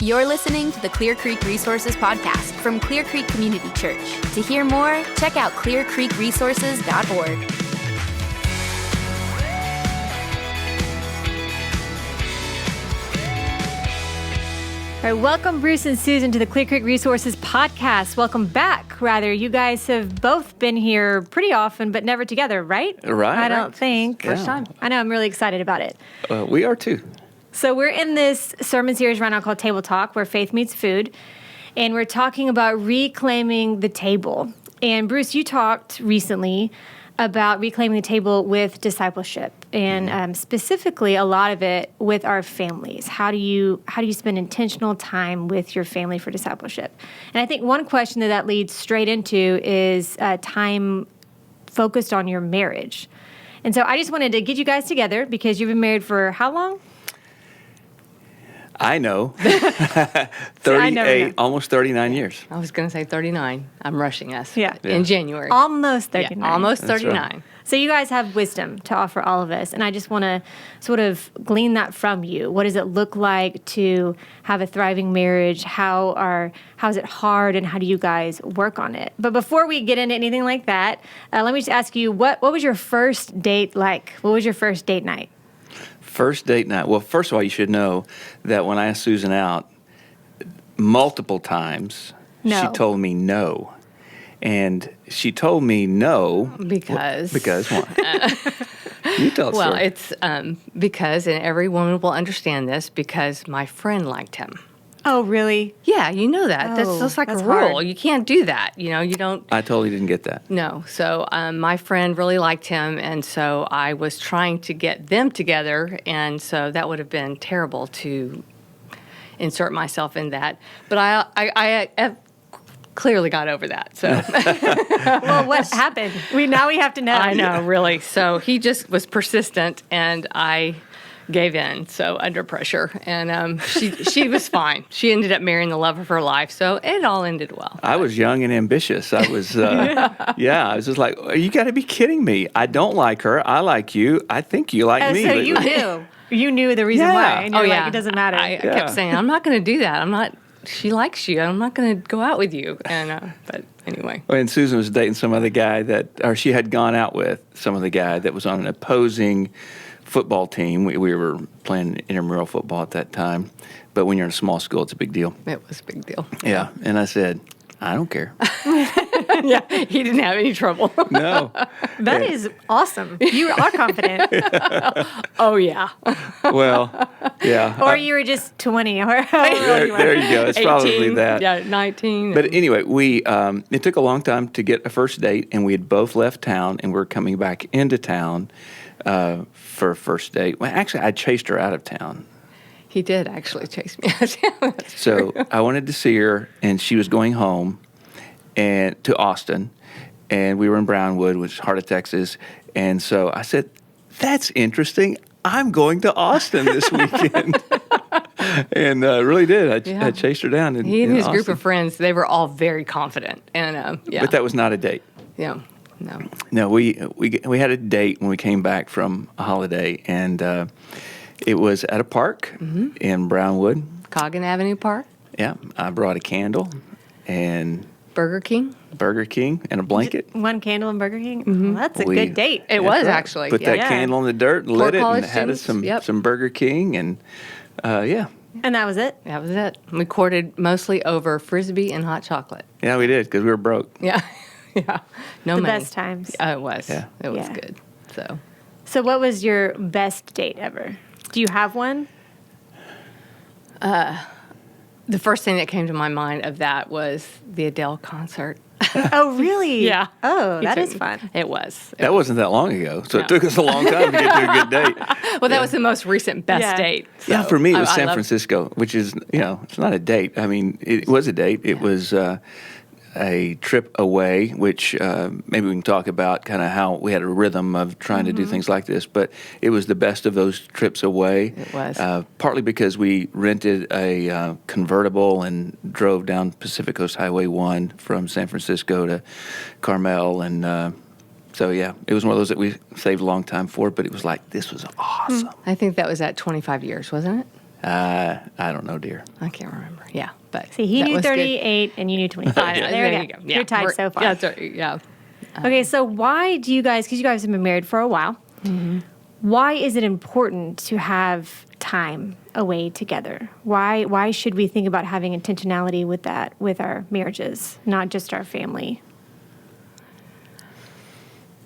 You're listening to the Clear Creek Resources podcast from Clear Creek Community Church. To hear more, check out clearcreekresources.org. All right, welcome, Bruce and Susan, to the Clear Creek Resources podcast. Welcome back, rather. You guys have both been here pretty often, but never together, right? Right. I don't think. First time. I know, I'm really excited about it. We are too. So we're in this sermon series right now called Table Talk, where faith meets food, and we're talking about reclaiming the table. And Bruce, you talked recently about reclaiming the table with discipleship, and specifically a lot of it with our families. How do you spend intentional time with your family for discipleship? And I think one question that leads straight into is time focused on your marriage. And so I just wanted to get you guys together because you've been married for how long? I know. 38, almost 39 years. I was going to say 39. I'm rushing us. Yeah. In January. Almost 39. Yeah, almost 39. Right. So you guys have wisdom to offer all of us, and I just want to sort of glean that from you. What does it look like to have a thriving marriage? How is it hard, and how do you guys work on it? But before we get into anything like that, let me just ask you, what was your first date like? What was your first date night? First date night. Well, first of all, you should know that when I asked Susan out, multiple times, No. she told me no. And she told me no. Because? Because what? You tell us. Well, it's because, and every woman will understand this, because my friend liked him. Oh, really? Yeah, you know that. That's Oh, just like that's a rule. hard. You can't do that. You know, you don't. I totally didn't get that. No. So my friend really liked him, and so I was trying to get them together, and so that would have been terrible to insert myself in that. But I have clearly got over that. So Well, what happened? Now we have to know. I know, really. So he just was persistent, and I gave in, so under pressure. And she was fine. She ended up marrying the love of her life, so it all ended well. I was young and ambitious. I was, I was just like, you got to be kidding me. I don't like her. I like you. I think you like me. So but- you knew. You knew the reason Yeah. why, and you're like, it doesn't matter. I kept saying, I'm not going to do that. She likes you. I'm not going to go out with you. And but anyway. And Susan was dating some other guy or she had gone out with some other guy that was on an opposing football team. We were playing intramural football at that time. But when you're in a small school, it's a big deal. It was a big deal. Yeah. And I said, I don't care. Yeah, he didn't have any trouble. No. That is awesome. You are confident. Oh, yeah. Well, yeah. Or you were just 20. Or There you go. It's 18, probably that. Yeah, 19. But anyway, it took a long time to get a first date, and we had both left town, and we're coming back into town for a first date. Well, actually, I chased her out of town. He did actually chase me out. So I wanted to see her, and she was going home and to Austin, and we were in Brownwood, which is heart of Texas. And so I said, "That's interesting. I'm going to Austin this weekend." And really did. I chased her down. He and in his Austin. group of friends, they were all very confident. And yeah. But that was not a date. Yeah. No. No, we had a date when we came back from a holiday, and it was at a park in Brownwood. Coggin Avenue Park. Yeah, I brought a candle and Burger King. Burger King and a blanket. One candle in Burger King? Well, that's a good date. It was actually. Put that candle in the dirt, and lit it, college and had us students, some Burger King, and yeah. And that was it? That was it. We courted mostly over Frisbee and hot chocolate. Yeah, we did, because we were broke. Yeah. Yeah. No The money. best times. It was. Yeah. It was Yeah. good. So. So what was your best date ever? Do you have one? The first thing that came to my mind of that was the Adele concert. Oh, really? Yeah. Oh, that He is took- fun. It was. That wasn't that long ago, so No. it took us a long time to get to a good date. Well, that was the most recent best Yeah. date. Yeah, so for me, it was I San love- Francisco, which is, it's not a date. I mean, it was a date. It was a trip away, which maybe we can talk about kind of how we had a rhythm of trying to do things like this. But it was the best of those trips away. It was. Partly because we rented a convertible and drove down Pacific Coast Highway 1 from San Francisco to Carmel. And so, yeah, it was one of those that we saved a long time for. But it was like, this was awesome. I think that was at 25 years, wasn't it? I don't know, dear. I can't remember. Yeah, but See, he that knew was good. 38 and you knew 25. Yeah, there you go. You're tied We're- so far. Yeah, that's right. Yeah. Okay, so why do you guys, because you guys have been married for a while, why is it important to have time away together? Why should we think about having intentionality with that, with our marriages, not just our family?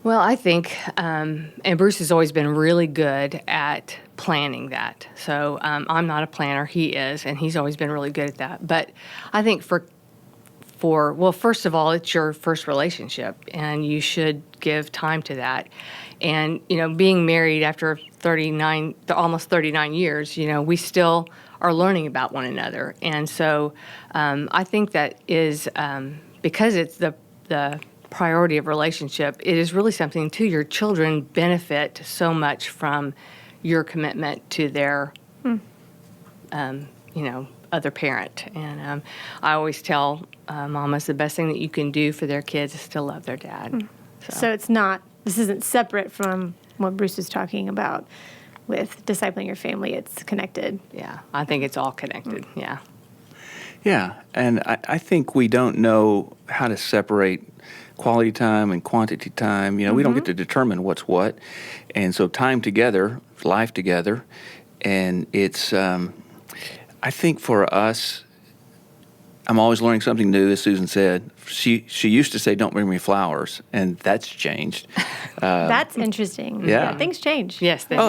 Well, I think, and Bruce has always been really good at planning that. So I'm not a planner. He is, and he's always been really good at that. But I think well, first of all, it's your first relationship, and you should give time to that. And, being married after almost 39 years, we still are learning about one another. And so I think that is, because it's the priority of relationship, it is really something too. Your children benefit so much from your commitment to their, other parent. And I always tell mamas the best thing that you can do for their kids is to love their dad. So this isn't separate from what Bruce is talking about with discipling your family. It's connected. Yeah, I think it's all connected. Yeah. Yeah, and I think we don't know how to separate quality time and quantity time. We don't get to determine what's what. And so time together, life together, and it's, I think for us, I'm always learning something new, as Susan said. She used to say, "Don't bring me flowers," and that's changed. That's interesting. Yeah. Things change. Yes. And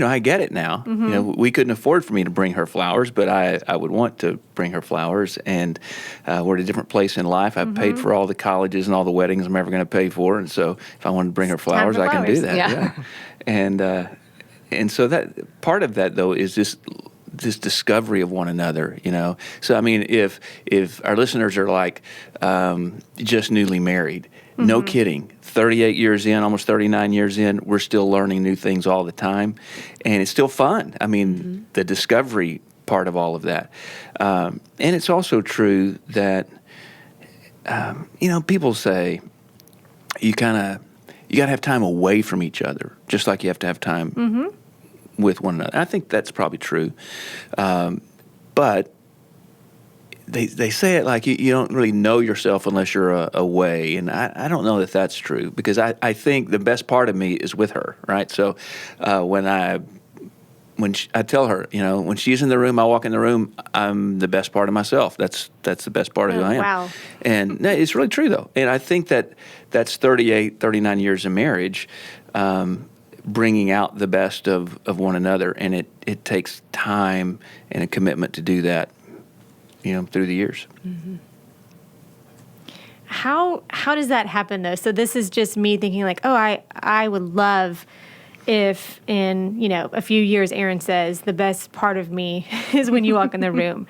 I get it now. We couldn't afford for me to bring her flowers, but I would want to bring her flowers. And we're at a different place in life. I've paid for all the colleges and all the weddings I'm ever going to pay for, and so if I wanted to bring her flowers, for I can do flowers. that. Yeah. And so that part of that though is this discovery of one another, So I mean, if our listeners are like just newly married, no kidding, 38 years in, almost 39 years in, we're still learning new things all the time, and it's still fun. I mean, the discovery part of all of that, and it's also true that people say you got to have time away from each other, just like you have to have time with one another. I think that's probably true. But they say it like you don't really know yourself unless you're away. And I don't know that that's true, because I think the best part of me is with her, right? So when I tell her, when she's in the room, I walk in the room, I'm the best part of myself. That's the best part of who I am. Wow. And it's really true, though. And I think that's 38, 39 years of marriage, bringing out the best of one another, and it takes time and a commitment to do that, through the years. How does that happen though? So this is just me thinking like, oh, I would love if in a few years Aaron says the best part of me is when you walk in the room.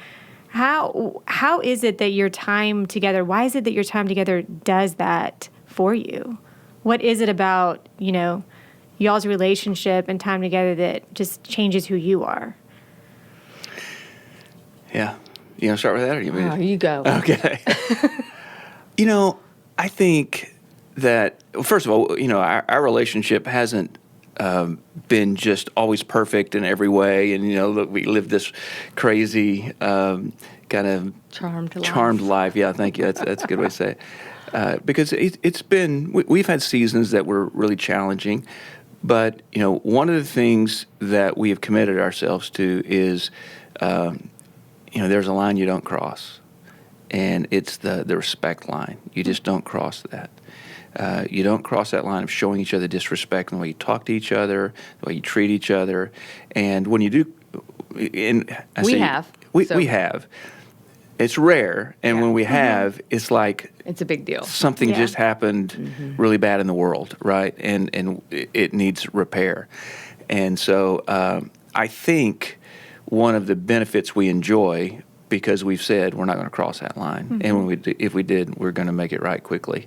How is it that your time together? Why is it that your time together does that for you? What is it about y'all's relationship and time together that just changes who you are? Yeah. You want to start with that, or you? You go. Okay. I think that, first of all, our relationship hasn't been just always perfect in every way, and look, we live this crazy kind of charmed life. Yeah, thank you. That's a good way to say it. Because it's been, we've had seasons that were really challenging. But, one of the things that we have committed ourselves to is, there's a line you don't cross, and it's the respect line. You just don't cross that. You don't cross that line of showing each other disrespect in the way you talk to each other, the way you treat each other. And when you do, we have. It's rare, and when we have, it's like it's a big deal. Something just happened really bad in the world, right? And it needs repair. And so I think one of the benefits we enjoy, because we've said we're not going to cross that line, and if we did, we're going to make it right quickly,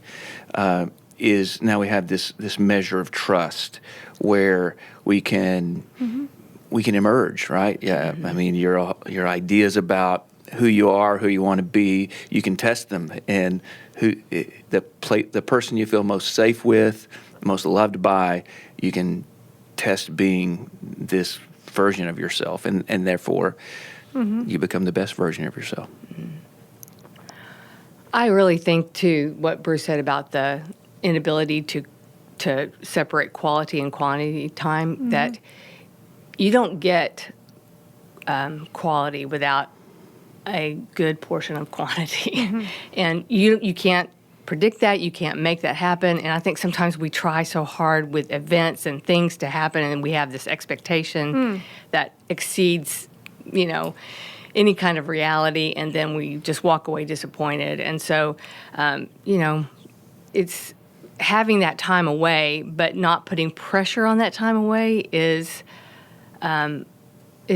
is now we have this measure of trust where we can emerge, right? Yeah, I mean your ideas about who you are, who you want to be, you can test them, and the person you feel most safe with, most loved by, you can test being this version of yourself, and therefore you become the best version of yourself. I really think, too, what Bruce said about the inability to separate quality and quantity time, that you don't get quality without a good portion of quantity. And you can't predict that. You can't make that happen. And I think sometimes we try so hard with events and things to happen, and we have this expectation that exceeds, any kind of reality, and then we just walk away disappointed. And so, it's having that time away, but not putting pressure on that time away is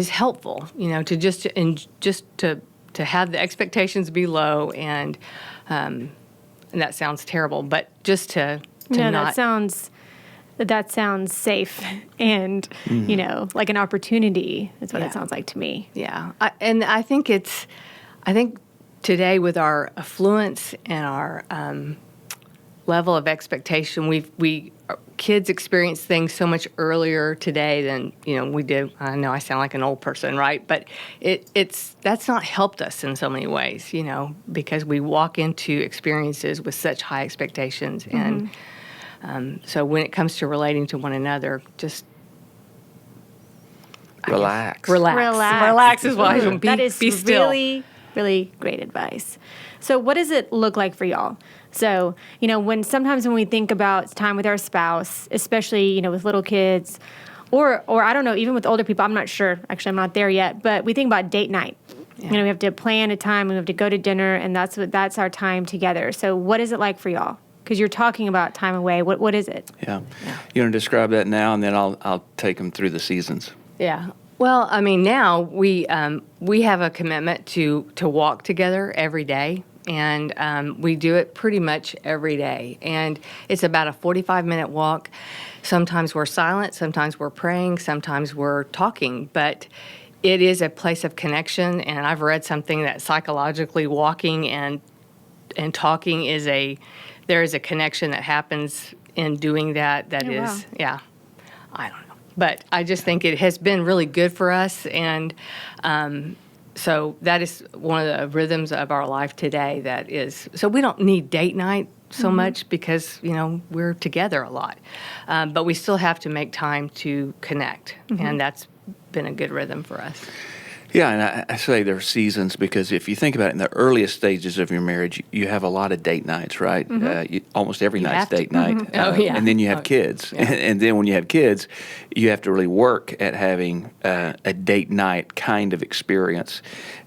helpful. To just to have the expectations be low, and that sounds terrible, but just to No, not. that sounds safe and, like an opportunity is what it sounds like to me. Yeah. I think today with our affluence and our level of expectation, kids experience things so much earlier today than, we did. I know I sound like an old person, right? But that's not helped us in so many ways, because we walk into experiences with such high expectations. And so when it comes to relating to one another, just Relax. Relax is what I mean. That is be still. really, really great advice. So what does it look like for y'all? So, sometimes when we think about time with our spouse, especially, with little kids, or I don't know, even with older people, I'm not sure. Actually, I'm not there yet. But we think about date night. Yeah. We have to plan a time, we have to go to dinner, and that's our time together. So what is it like for y'all? Because you're talking about time away. What is it? Yeah. You want to describe that now, and then I'll take them through the seasons. Yeah. Well, I mean, now we have a commitment to walk together every day, and we do it pretty much every day. And it's about a 45-minute walk. Sometimes we're silent, sometimes we're praying, sometimes we're talking, but it is a place of connection. And I've read something that psychologically walking and talking there is a connection that happens in doing that. That is, wow. yeah, I don't know. But I just think it has been really good for us. And so that is one of the rhythms of our life today. So we don't need date night so much because, we're together a lot. But we still have to make time to connect. And that's been a good rhythm for us. Yeah, and I say there are seasons because if you think about it, in the earliest stages of your marriage, you have a lot of date nights, right? Almost every night's have to. date night. Oh, yeah. And then you have kids. Yeah. And then when you have kids, you have to really work at having a date night kind of experience.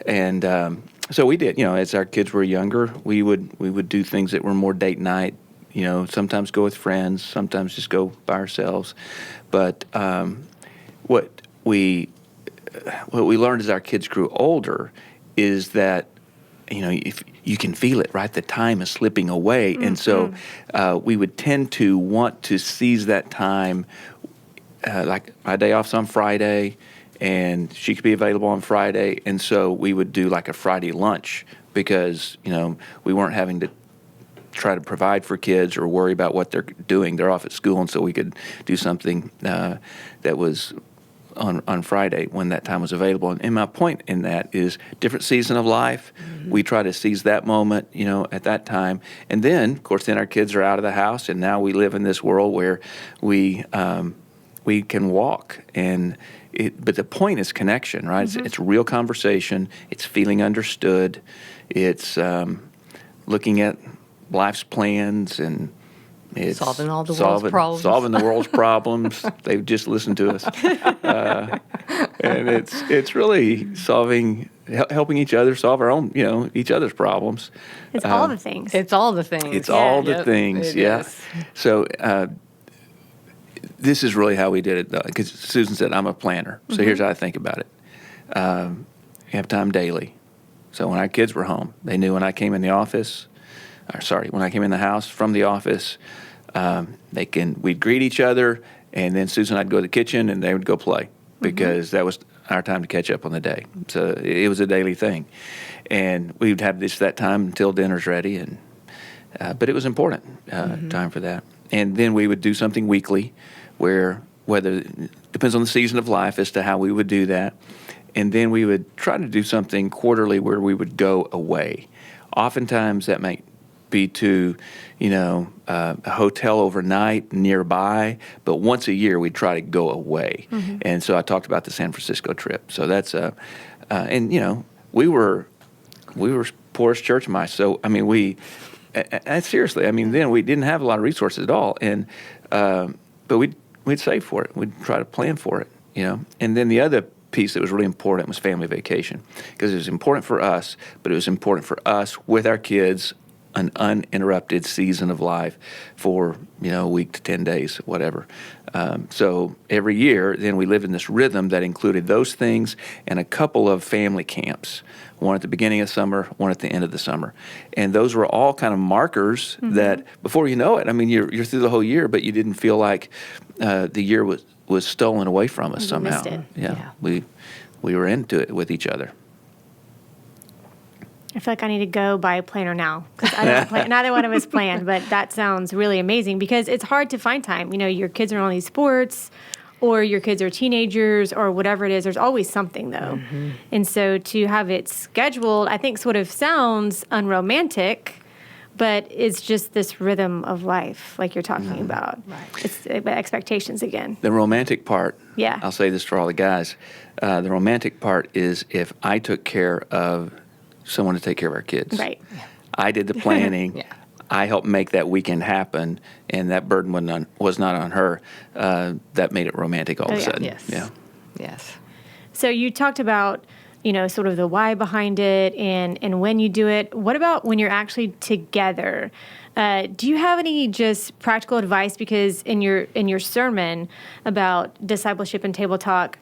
And so we did, as our kids were younger, we would do things that were more date night, sometimes go with friends, sometimes just go by ourselves. But what we learned as our kids grew older is that, if you can feel it, right? The time is slipping away. And so we would tend to want to seize that time. Like my day off's on Friday, and she could be available on Friday. And so we would do like a Friday lunch because, we weren't having to try to provide for kids or worry about what they're doing. They're off at school, and so we could do something that was on Friday when that time was available. And my point in that is different season of life. We try to seize that moment, at that time. And then, of course, our kids are out of the house, and now we live in this world where we can walk. But the point is connection, right? It's real conversation. It's feeling understood. It's looking at life's plans and it's solving all the world's problems. Solving the world's problems. They've just listened to us. And it's really helping each other solve our own, each other's problems. It's all the things. It's all the things. It's all the things, it yeah. is. So this is really how we did it, because Susan said, I'm a planner. So here's how I think about it. You have time daily. So when our kids were home, they knew when I came in the office, when I came in the house from the office, we'd greet each other, and then Susan and I'd go to the kitchen, and they would go play because that was our time to catch up on the day. So it was a daily thing, and we would have that time until dinner's ready, but it was important time for that. And then we would do something weekly, where whether depends on the season of life as to how we would do that. And then we would try to do something quarterly where we would go away. Oftentimes that might be to, a hotel overnight nearby, but once a year we'd try to go away. And so I talked about the San Francisco trip. So that's we were poorest church mice. So seriously, then we didn't have a lot of resources at all, and but we'd save for it. We'd try to plan for it, And then the other piece that was really important was family vacation, because it was important for us, but it was important for us with our kids, an uninterrupted season of life for a week to 10 days, whatever. So every year, then we lived in this rhythm that included those things and a couple of family camps, one at the beginning of summer, one at the end of the summer. And those were all kind of markers that before you know it, you're through the whole year, but you didn't feel like the year was stolen away from us somehow. Missed it. Yeah. We were into it with each other. I feel like I need to go buy a planner now, because I don't plan. Neither one of us planned, but that sounds really amazing, because it's hard to find time. Your kids are on these sports, or your kids are teenagers, or whatever it is. There's always something, though. And so to have it scheduled, I think sort of sounds unromantic, but it's just this rhythm of life, like you're talking about. Right. It's expectations again. The romantic part, Yeah. I'll say this for all the guys, the romantic part is if I took care of someone to take care of our kids. Right. I did the planning. Yeah. I helped make that weekend happen, and that burden was not on her. That made it romantic all of a yeah. sudden. Yes. Yeah. Yes. So you talked about, sort of the why behind it and when you do it. What about when you're actually together? Do you have any just practical advice? Because in your sermon about discipleship and table talk,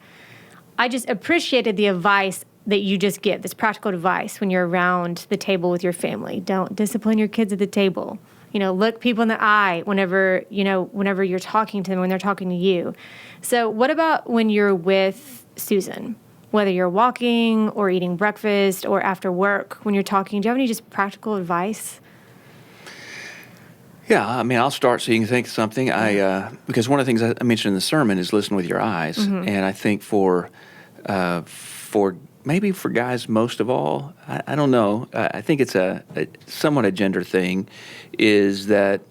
I just appreciated the advice that you just give, this practical advice when you're around the table with your family. Don't discipline your kids at the table. Look people in the eye whenever you're talking to them, when they're talking to you. So what about when you're with Susan? Whether you're walking or eating breakfast or after work, when you're talking, do you have any just practical advice? Yeah, I'll start so you can think of something. Because one of the things I mentioned in the sermon is listen with your eyes. And I think for maybe for guys most of all, I don't know. I think it's a somewhat a gender thing, is that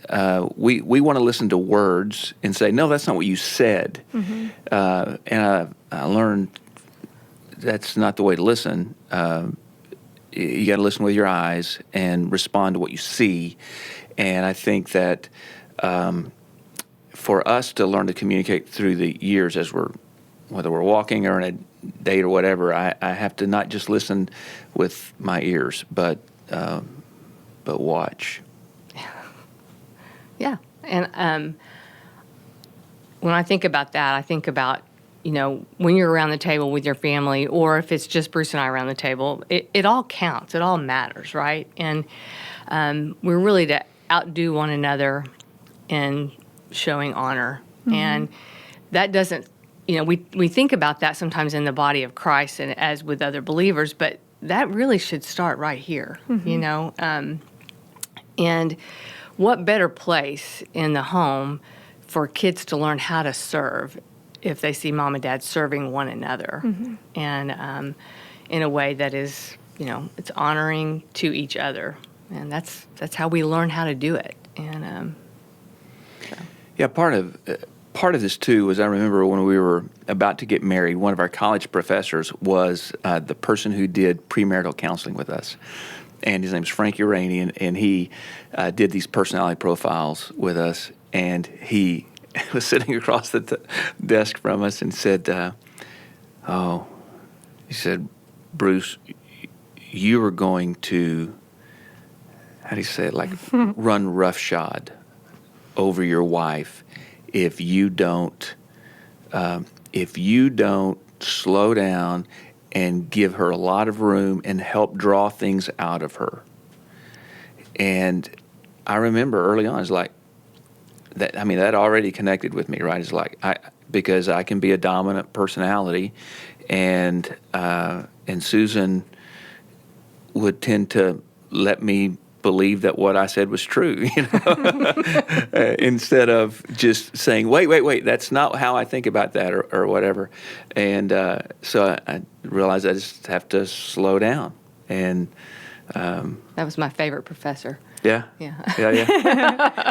we want to listen to words and say, no, that's not what you said. And I learned that's not the way to listen. You got to listen with your eyes and respond to what you see. And I think that for us to learn to communicate through the years whether we're walking or in a date or whatever, I have to not just listen with my ears, but watch. Yeah. And when I think about that, I think about, when you're around the table with your family, or if it's just Bruce and I around the table, it all counts. It all matters, right? And we're really to outdo one another in showing honor. And that doesn't, we think about that sometimes in the body of Christ and as with other believers, but that really should start right here, and what better place in the home for kids to learn how to serve if they see mom and dad serving one another, and in a way that is, it's honoring to each other, and that's how we learn how to do it. And Yeah, part of this too was I remember when we were about to get married, one of our college professors was the person who did premarital counseling with us. And his name's Frank Uranian, and he did these personality profiles with us. And he was sitting across the desk from us and said, he said, Bruce, you are going to, how do you say it, like run roughshod over your wife if you don't slow down and give her a lot of room and help draw things out of her. And I remember early on, it's like that. That already connected with me, right? It's like because I can be a dominant personality, and Susan would tend to let me believe that what I said was true, instead of just saying, wait, that's not how I think about that, or whatever. And so I realized I just have to slow down. And That was my favorite professor. yeah.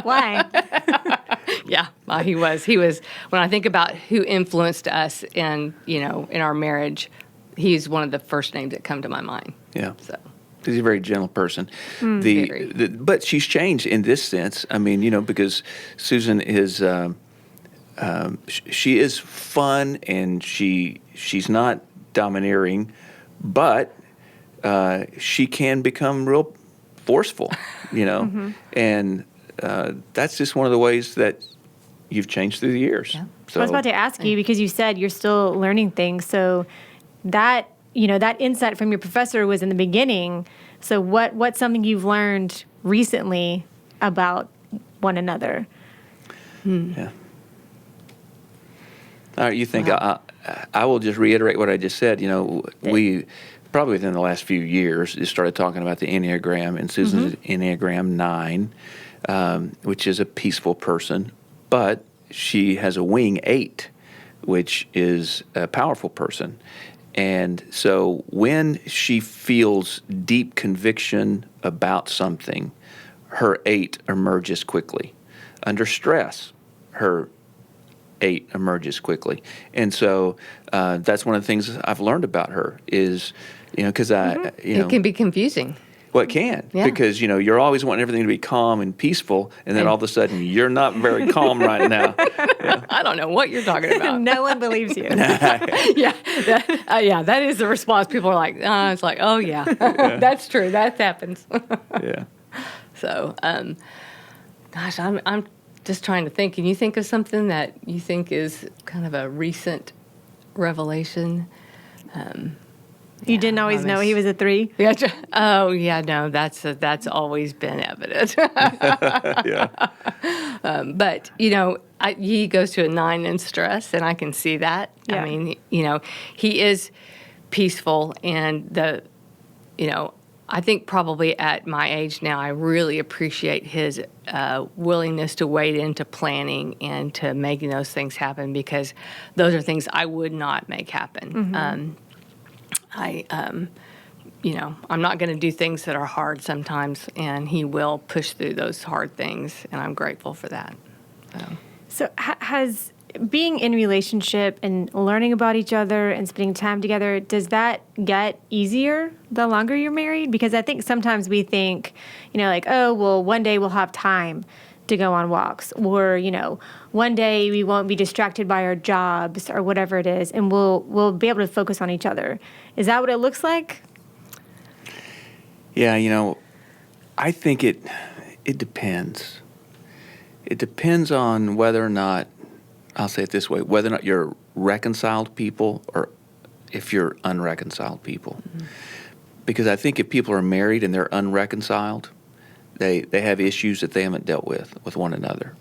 Why? Yeah, he was. When I think about who influenced us in our marriage, he's one of the first names that come to my mind. Yeah. So. He's a very gentle person. Very. But she's changed in this sense. I mean, because Susan is, she is fun, and she's not domineering, but she can become real forceful, and that's just one of the ways that you've changed through the years. Yeah. So I was about to ask you, because you said you're still learning things. So that, that insight from your professor was in the beginning. So what's something you've learned recently about one another? Yeah. All right, you think Wow. I will just reiterate what I just said. We probably within the last few years just started talking about the Enneagram, and Susan's Enneagram 9, which is a peaceful person, but she has a wing 8, which is a powerful person. And so when she feels deep conviction about something, her 8 emerges quickly. Under stress, her 8 emerges quickly. And so that's one of the things I've learned about her is, because It can be confusing. well, it can, Yeah. because, you're always wanting everything to be calm and peaceful, and then all of a sudden you're not very calm right now. I don't know what you're talking about. No one believes you. Yeah, that is the response. People are like, it's like, oh yeah, that's true. That happens. Yeah. So, gosh, I'm just trying to think. Can you think of something that you think is kind of a recent revelation? You didn't always know he was a 3? Yeah. Oh yeah, no, that's always been evident. Yeah. But he goes to a 9 in stress, and I can see that. Yeah. I mean, he is peaceful, and I think probably at my age now, I really appreciate his willingness to wade into planning and to making those things happen, because those are things I would not make happen. I'm not going to do things that are hard sometimes, and he will push through those hard things, and I'm grateful for that. So has being in relationship and learning about each other and spending time together, does that get easier the longer you're married? Because I think sometimes we think, like, oh, well, one day we'll have time to go on walks, or, one day we won't be distracted by our jobs or whatever it is, and we'll be able to focus on each other. Is that what it looks like? Yeah, I think it depends. It depends on whether or not, I'll say it this way, whether or not you're reconciled people or if you're unreconciled people. Mm-hmm. Because I think if people are married and they're unreconciled, they have issues that they haven't dealt with one another.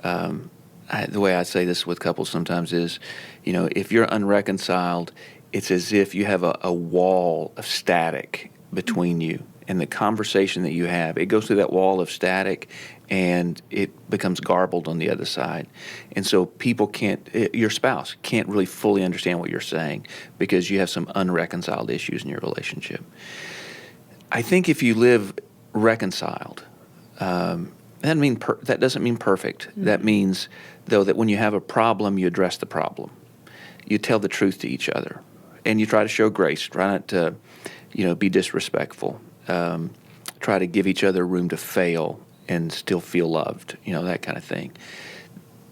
The way I say this with couples sometimes is, if you're unreconciled, it's as if you have a wall of static between you, and the conversation that you have, it goes through that wall of static, and it becomes garbled on the other side. And so people your spouse can't really fully understand what you're saying because you have some unreconciled issues in your relationship. I think if you live reconciled, that doesn't mean perfect. Mm-hmm. That means, though, that when you have a problem, you address the problem. You tell the truth to each other, and you try to show grace. Try not to, be disrespectful. Try to give each other room to fail and still feel loved. That kind of thing.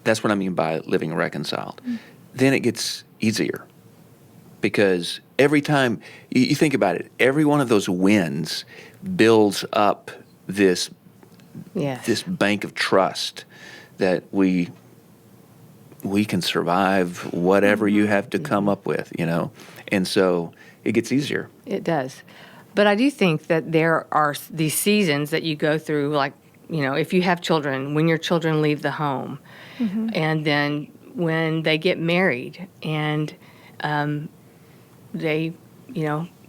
That's what I mean by living reconciled. Mm-hmm. Then it gets easier, because every time you think about it, every one of those wins builds up this bank of trust that we can survive whatever you have to come up with, and so it gets easier. It does. But I do think that there are these seasons that you go through, like, if you have children, when your children leave the home, mm-hmm. and then when they get married and they,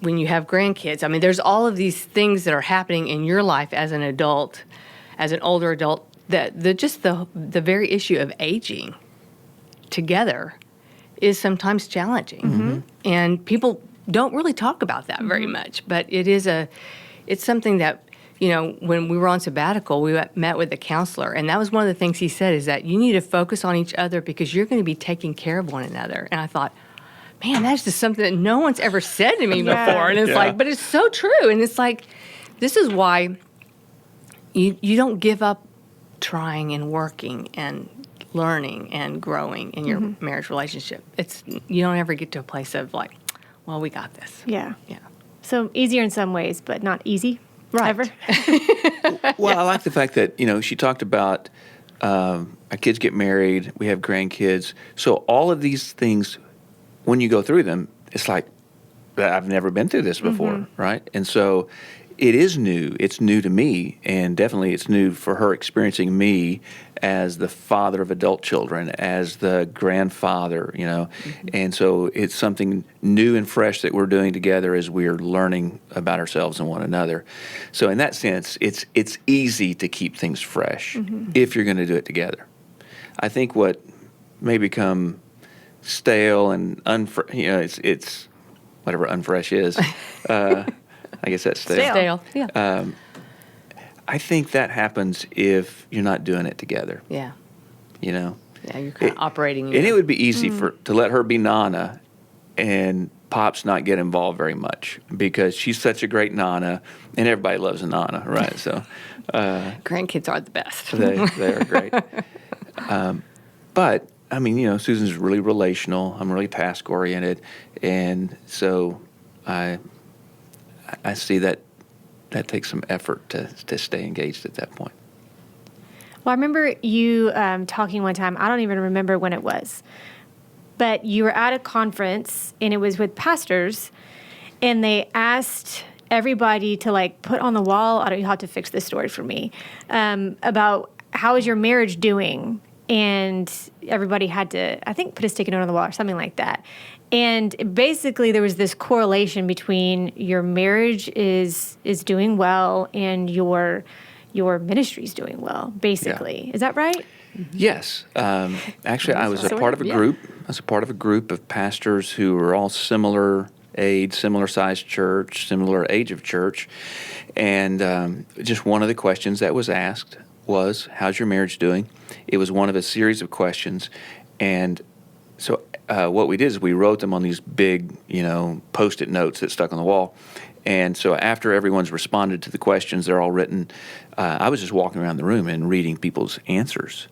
when you have grandkids. I mean, there's all of these things that are happening in your life as an adult, as an older adult, that the very issue of aging together is sometimes challenging. And people don't really talk about that very much, but it's something that, when we were on sabbatical, we met with a counselor, and that was one of the things he said, is that you need to focus on each other because you're going to be taking care of one another. And I thought, man, that's just something that no one's ever said to me before. And it's but it's so true. And it's like, this is why you don't give up trying and working and learning and growing in your marriage relationship. You don't ever get to a place of like, well, we got this. Yeah. Yeah. So easier in some ways, but not easy. Right. Ever. Well, I like the fact that, she talked about our kids get married, we have grandkids. So all of these things, when you go through them, it's like, I've never been through this before, right? And so it is new. It's new to me, and definitely it's new for her experiencing me as the father of adult children, as the grandfather, And so it's something new and fresh that we're doing together as we're learning about ourselves and one another. So in that sense, it's easy to keep things fresh if you're going to do it together. I think what may become stale and it's whatever unfresh is. I guess that's stale. Yeah. I think that happens if you're not doing it together. Yeah. Yeah, you're kind of operating. And it would be easy to let her be Nana and Pops not get involved very much because she's such a great Nana, and everybody loves a Nana, right? So grandkids are the best. they are great. But I mean, Susan's really relational. I'm really task oriented, and so I see that takes some effort to stay engaged at that point. Well, I remember you talking one time. I don't even remember when it was, but you were at a conference and it was with pastors, and they asked everybody to put on the wall. I don't know how to fix this story for me about how is your marriage doing. And everybody had to, I think, put a sticky note on the wall or something like that. And basically, there was this correlation between your marriage is doing well and your ministry is doing well, basically. Yeah. Is that right? Yes. Actually, I was a part of a group. I was a part of a group of pastors who were all similar age, similar size church, similar age of church. And just one of the questions that was asked was, how's your marriage doing? It was one of a series of questions. And so what we did is we wrote them on these big, Post-it notes that stuck on the wall. And so after everyone's responded to the questions, they're all written, I was just walking around the room and reading people's answers.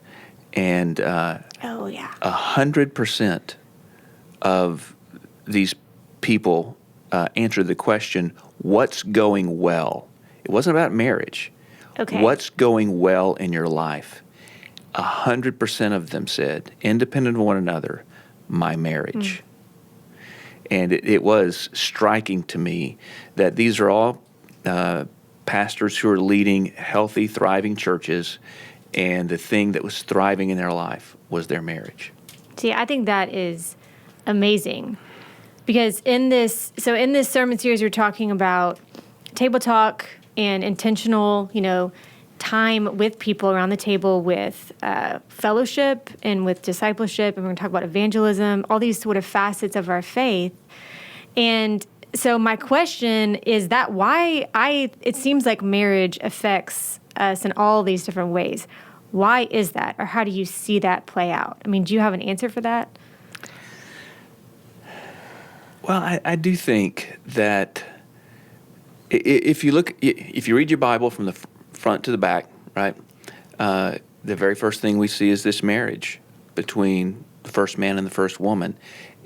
And 100% of these people answered the question, what's going well? It wasn't about marriage. Okay. What's going well in your life? 100% of them said, independent of one another, my marriage. And it was striking to me that these are all pastors who are leading healthy, thriving churches, and the thing that was thriving in their life was their marriage. See, I think that is amazing because in this sermon series, we're talking about table talk and intentional, time with people around the table with fellowship and with discipleship. And we're going to talk about evangelism, all these sort of facets of our faith. And so my question is that why it seems like marriage affects us in all these different ways. Why is that? Or how do you see that play out? I mean, do you have an answer for that? Well, I do think that if you read your Bible from the front to the back, right, the very first thing we see is this marriage between the first man and the first woman.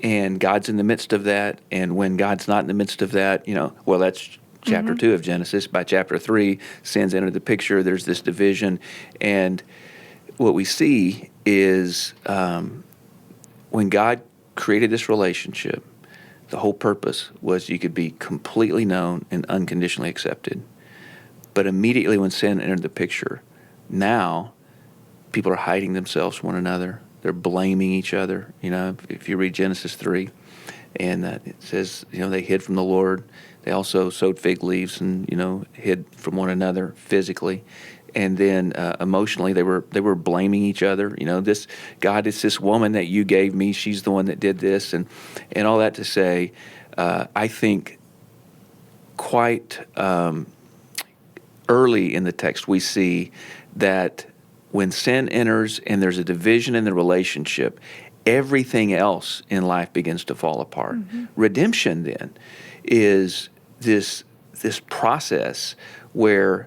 And God's in the midst of that. And when God's not in the midst of that, that's chapter 2 of Genesis. By chapter 3, sin's entered the picture. There's this division. And what we see is when God created this relationship, the whole purpose was you could be completely known and unconditionally accepted. But immediately when sin entered the picture, now people are hiding themselves from one another. They're blaming each other. If you read Genesis 3, and it says, they hid from the Lord. They also sewed fig leaves and, hid from one another physically. And then emotionally, they were blaming each other. This God, it's this woman that you gave me. She's the one that did this, and all that to say, I think quite early in the text we see that when sin enters and there's a division in the relationship, everything else in life begins to fall apart. Mm-hmm. Redemption then is this process whereby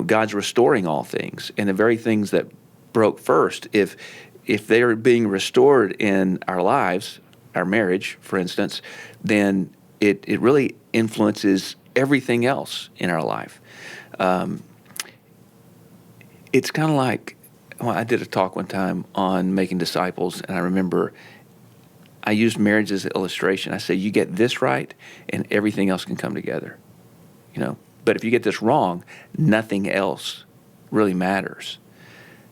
God's restoring all things, and the very things that broke first, if they are being restored in our lives, our marriage, for instance, then it really influences everything else in our life. It's kind of like, I did a talk one time on making disciples, and I remember I used marriage as an illustration. I say, you get this right, and everything else can come together. But if you get this wrong, nothing else really matters.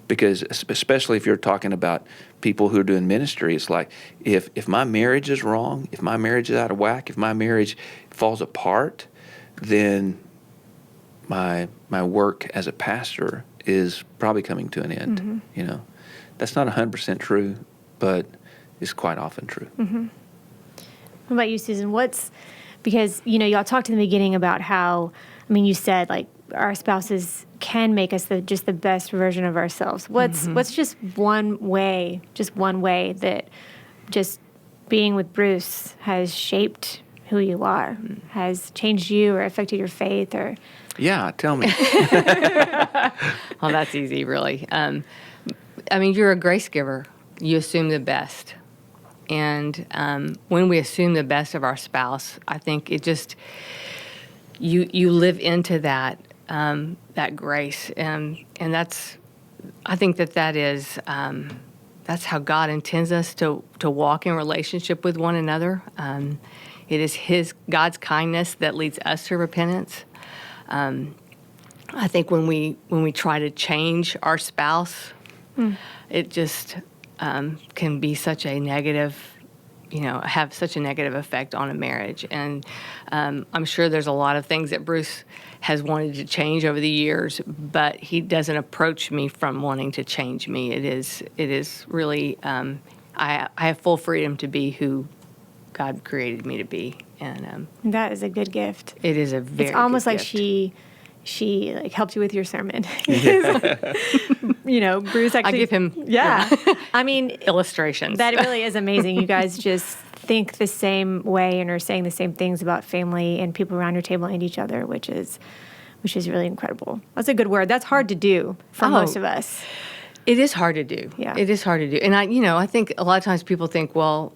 Because especially if you're talking about people who are doing ministry, it's like, if my marriage is wrong, if my marriage is out of whack, if my marriage falls apart, then my work as a pastor is probably coming to an end. Mm-hmm. That's not 100% true, but it's quite often true. Mm-hmm. What about you, Susan? Because y'all talked in the beginning about how, you said like our spouses can make us just the best version of ourselves. What's just one way that just being with Bruce has shaped who you are, has changed you or affected your faith or? Yeah, tell me. Well, that's easy, really. You're a grace giver. You assume the best. And when we assume the best of our spouse, I think it just, you live into that grace. And that's, I think that is, that's how God intends us to walk in relationship with one another. It is God's kindness that leads us to repentance. I think when we try to change our spouse, it just can be such a negative, have such a negative effect on a marriage. And I'm sure there's a lot of things that Bruce has wanted to change over the years, but he doesn't approach me from wanting to change me. It is really, I have full freedom to be who God created me to be. And that is a good gift. It is a very It's almost good like gift. she like helped you with your sermon. Bruce actually. I give him illustrations. That really is amazing. You guys just think the same way and are saying the same things about family and people around your table and each other, which is really incredible. That's a good word. That's hard to do for most of us. It is hard to do. Yeah. It is hard to do. And I think a lot of times people think, well,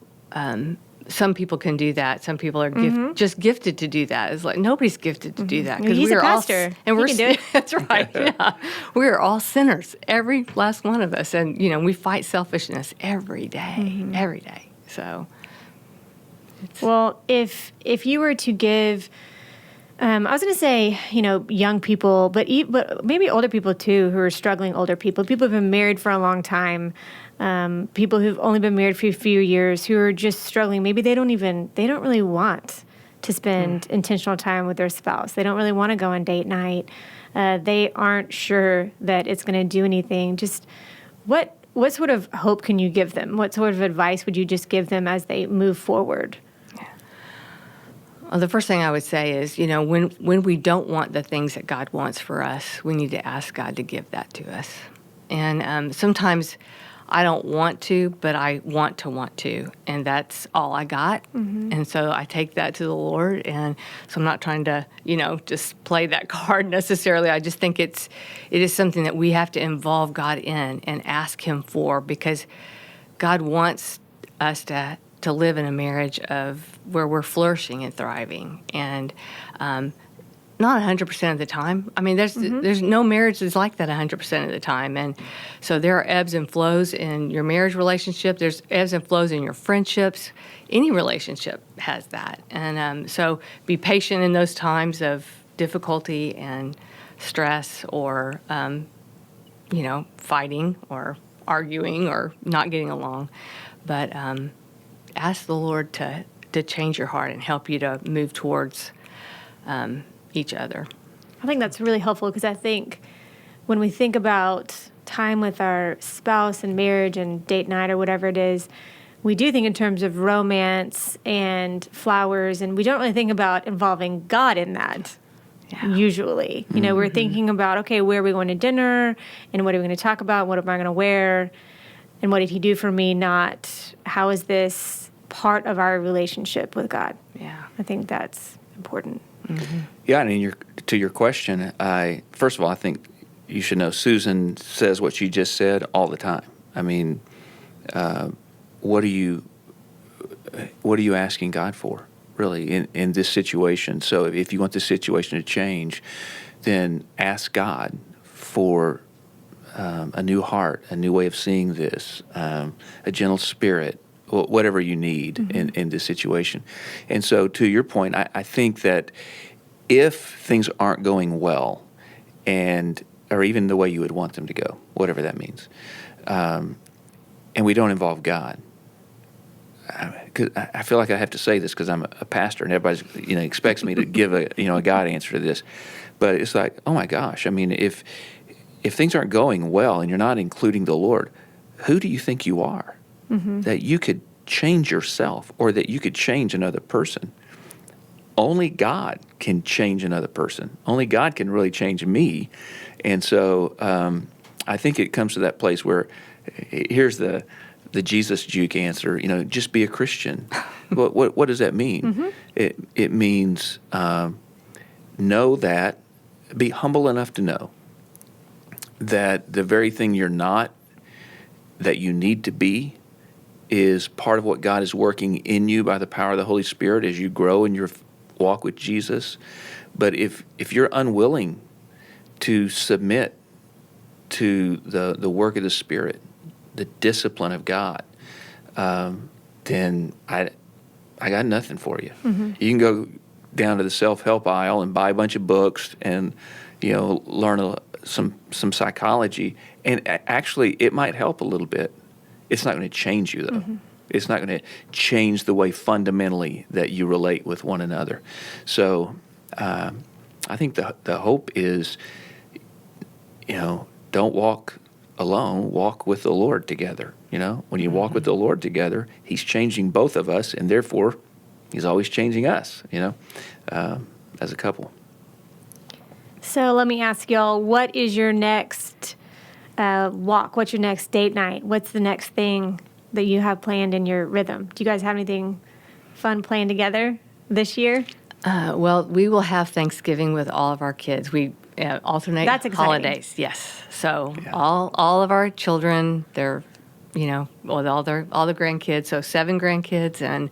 some people can do that. Some people are just gifted to do that. It's like nobody's gifted to do that because he's a pastor, and we're can do it. That's right. Yeah, we are all sinners, every last one of us, and we fight selfishness every day, every day. So, well, if you were to give, I was going to say, young people, but maybe older people too, who are struggling. Older people who've been married for a long time. People who've only been married for a few years who are just struggling. Maybe they don't really want to spend intentional time with their spouse. They don't really want to go on date night. They aren't sure that it's going to do anything. Just what sort of hope can you give them? What sort of advice would you just give them as they move forward? Well, the first thing I would say is, when we don't want the things that God wants for us, we need to ask God to give that to us. And sometimes I don't want to, but I want to, and that's all I got. And so I take that to the Lord, and so I'm not trying to, just play that card necessarily. I just think it is something that we have to involve God in and ask Him for, because God wants us to live in a marriage of where we're flourishing and thriving, and not 100% of the time. There's no marriage that's like that 100% of the time. And so there are ebbs and flows in your marriage relationship. There's ebbs and flows in your friendships. Any relationship has that. And so be patient in those times of difficulty and stress or, fighting or arguing or not getting along. But ask the Lord to change your heart and help you to move towards each other. I think that's really helpful because I think when we think about time with our spouse and marriage and date night or whatever it is, we do think in terms of romance and flowers, and we don't really think about involving God in that. Yeah. Usually, we're thinking about, okay, where are we going to dinner, and what are we going to talk about? What am I going to wear, and what did He do for me? Not how is this part of our relationship with God? Yeah, I think that's important. Mm-hmm. Yeah, and to your question, first of all, I think you should know Susan says what she just said all the time. I mean, what are you asking God for, really, in this situation? So if you want this situation to change, then ask God for a new heart, a new way of seeing this, a gentle spirit, whatever you need in this situation. And so to your point, I think that if things aren't going well, or even the way you would want them to go, whatever that means, and we don't involve God, because I feel like I have to say this because I'm a pastor and everybody expects me to give a God answer to this, but it's like, oh my gosh, I mean, if things aren't going well and you're not including the Lord, who do you think you are that you could change yourself or that you could change another person? Only God can change another person. Only God can really change me, and so I think it comes to that place where here's the Jesus juke answer, just be a Christian. What does that mean? It means know that, be humble enough to know that the very thing you're not, that you need to be, is part of what God is working in you by the power of the Holy Spirit as you grow in your walk with Jesus. But if you're unwilling to submit to the work of the Spirit, the discipline of God, then I got nothing for you. You can go down to the self-help aisle and buy a bunch of books and learn some psychology, and actually it might help a little bit. It's not going to change you though. It's not going to change the way fundamentally that you relate with one another. So I think the hope is, don't walk alone, walk with the Lord together. When you walk with the Lord together, He's changing both of us, and therefore He's always changing us, as a couple. So let me ask y'all, what is your next walk? What's your next date night? What's the next thing that you have planned in your rhythm? Do you guys have anything fun planned together this year? Well, we will have Thanksgiving with all of our kids. We alternate That's exciting. Holidays. Yes. So all of our children, they're with all the grandkids. So 7 grandkids, and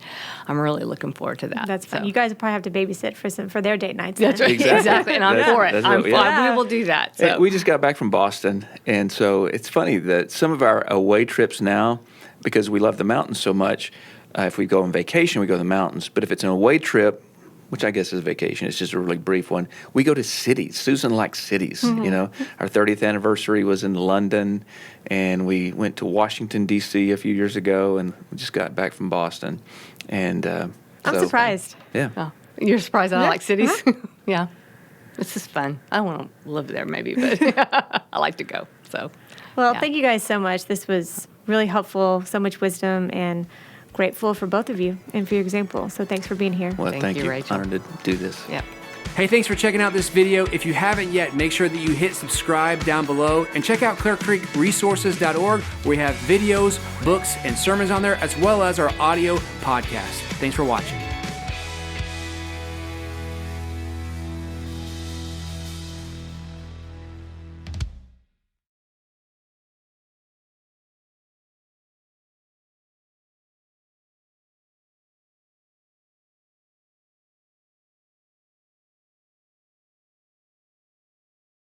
I'm really looking forward to that. That's fun. So. You guys will probably have to babysit for their date nights. That's right. Exactly. And I'm for it. I'm fine. We will do that. So. We just got back from Boston, and so it's funny that some of our away trips now, because we love the mountains so much, if we go on vacation, we go to the mountains. But if it's an away trip, which I guess is a vacation, it's just a really brief one, we go to cities. Susan likes cities, Our 30th anniversary was in London, and we went to Washington, D.C. a few years ago, and we just got back from Boston. And I'm surprised. Yeah. Oh, you're surprised I like cities? Yeah. It's just fun. I want to live there maybe, but I like to go. So. Well, thank you guys so much. This was really helpful, so much wisdom, and grateful for both of you and for your example. So thanks for being here. Well, thank you. Rachel. Honored to do this. Yep. Hey, thanks for checking out this video. If you haven't yet, make sure that you hit subscribe down below and check out ClearCreekResources.org, where we have videos, books, and sermons on there, as well as our audio podcast. Thanks for watching.